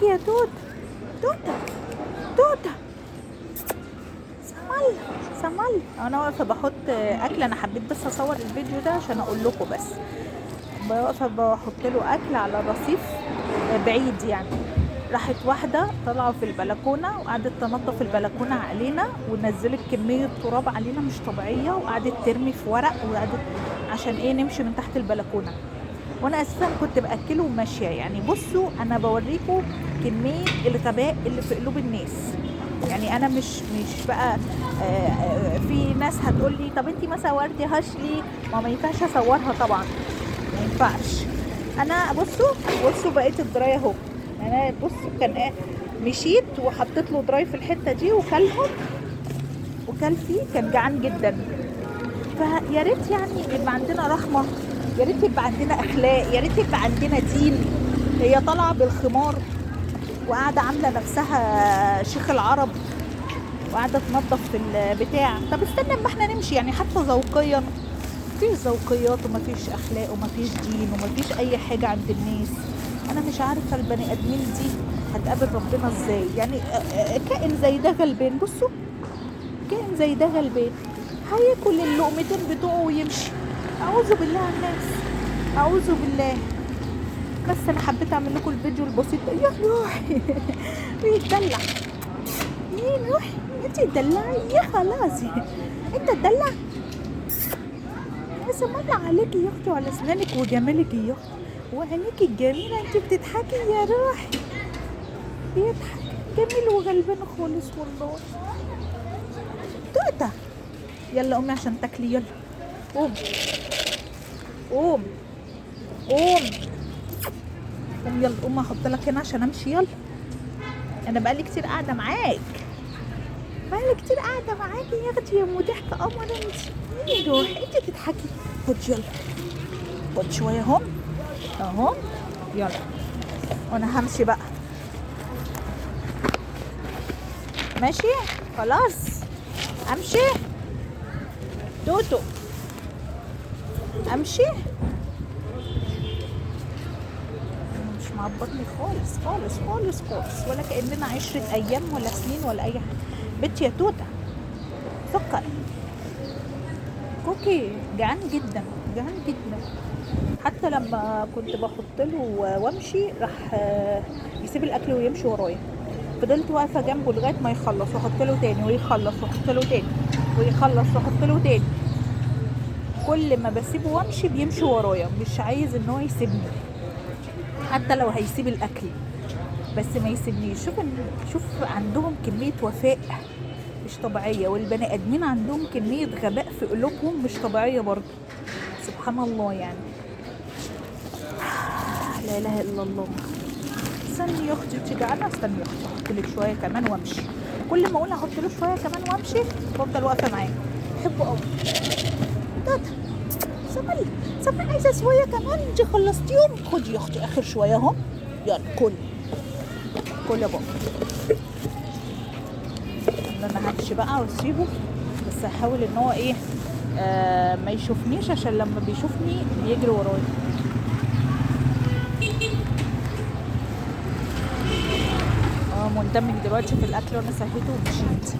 عليكي يا توت. توتة توتة سمال سمال. انا واقفه بحط اكل، انا حبيت بس اصور الفيديو ده عشان اقول لكم بس. واقفه بحط له اكل على الرصيف بعيد يعني. راحت واحده طالعه في البلكونه وقعدت تنظف البلكونه علينا ونزلت كميه تراب علينا مش طبيعيه، وقعدت ترمي في ورق، وقعدت عشان ايه نمشي من تحت البلكونه. وانا اساسا كنت باكله وماشيه يعني. بصوا انا بوريكم كميه الغباء اللي في قلوب الناس. يعني انا مش بقى في ناس هتقول لي طب انتي ما صورتيهاش ليه؟ ما ينفعش اصورها طبعا، ما ينفعش. انا بصوا بقيت الدرايه اهو. انا بصوا كان مشيت وحطيت له دراي في الحته دي وكلهم، وكل فيه كان جعان جدا. فيا ريت يعني يبقى عندنا رحمه، يا ريت يبقى عندنا اخلاق، يا ريت يبقى عندنا دين. هي طالعه بالخمار وقاعده عامله نفسها شيخ العرب وقاعده تنظف في البتاع. طب استنى اما احنا نمشي يعني، حتى ذوقيا مفيش ذوقيات ومفيش اخلاق ومفيش دين ومفيش اي حاجه عند الناس. انا مش عارفه البني ادمين دي هتقابل ربنا ازاي يعني. كائن زي ده غلبان. بصوا كائن زي ده غلبان هياكل اللقمتين بتوعه ويمشي. اعوذ بالله على الناس، اعوذ بالله. بس انا حبيت اعمل لكم الفيديو البسيط ده. يا روحي بيتدلع. ايه روحي انت تدلعي يا خلاص. انت تدلع يا سلام عليكي يا اختي وعلى اسنانك وجمالك يا اختي وعينيكي الجميله. انت بتضحكي يا روحي. بيضحك جميل وغلبان خالص والله. توته يلا قومي عشان تاكلي. يلا قوم قوم قوم قوم. يلا قوم احط لك هنا عشان امشي. يلا انا بقالي كتير قاعده معاك، بقالي كتير قاعده معاكي يا اختي يا ام ضحكه قمر انت. ايه روحي انت تضحكي. خد يلا خد شويه اهم اهم. يلا وانا همشي بقى. ماشي خلاص امشي. توتو امشي. مش معبرني خالص خالص خالص خالص، ولا كأننا 10 ايام ولا سنين ولا اي حاجه. بنت يا توته سكر. كوكي جعان جدا جعان جدا. حتى لما كنت بحط له وامشي راح يسيب الاكل ويمشي ورايا. فضلت واقفه جنبه لغايه ما يخلص واحط له تاني ويخلص واحط له تاني ويخلص واحط له تاني. كل ما بسيبه وامشي بيمشي ورايا، مش عايز ان هو يسيبني حتى لو هيسيب الاكل، بس ما يسيبنيش. شوف عندهم كميه وفاء مش طبيعيه، والبني ادمين عندهم كميه غباء في قلوبهم مش طبيعيه برضه. سبحان الله يعني. لا اله الا الله. استني يا اختي انت جعانه. استني يا اختي احط لك شويه كمان وامشي. كل ما اقول هحط له شويه كمان وامشي بفضل واقفه معاه. بحبه قوي. توته سمي سمي عايزه شويه كمان. انت خلصتيهم. خدي يا اختي اخر شويه اهو. يلا كل يا بابا. انا همشي بقى واسيبه، بس هحاول ان هو ايه ما يشوفنيش، عشان لما بيشوفني بيجري ورايا. مندمج دلوقتي في الاكل وانا سهيته ومشيت.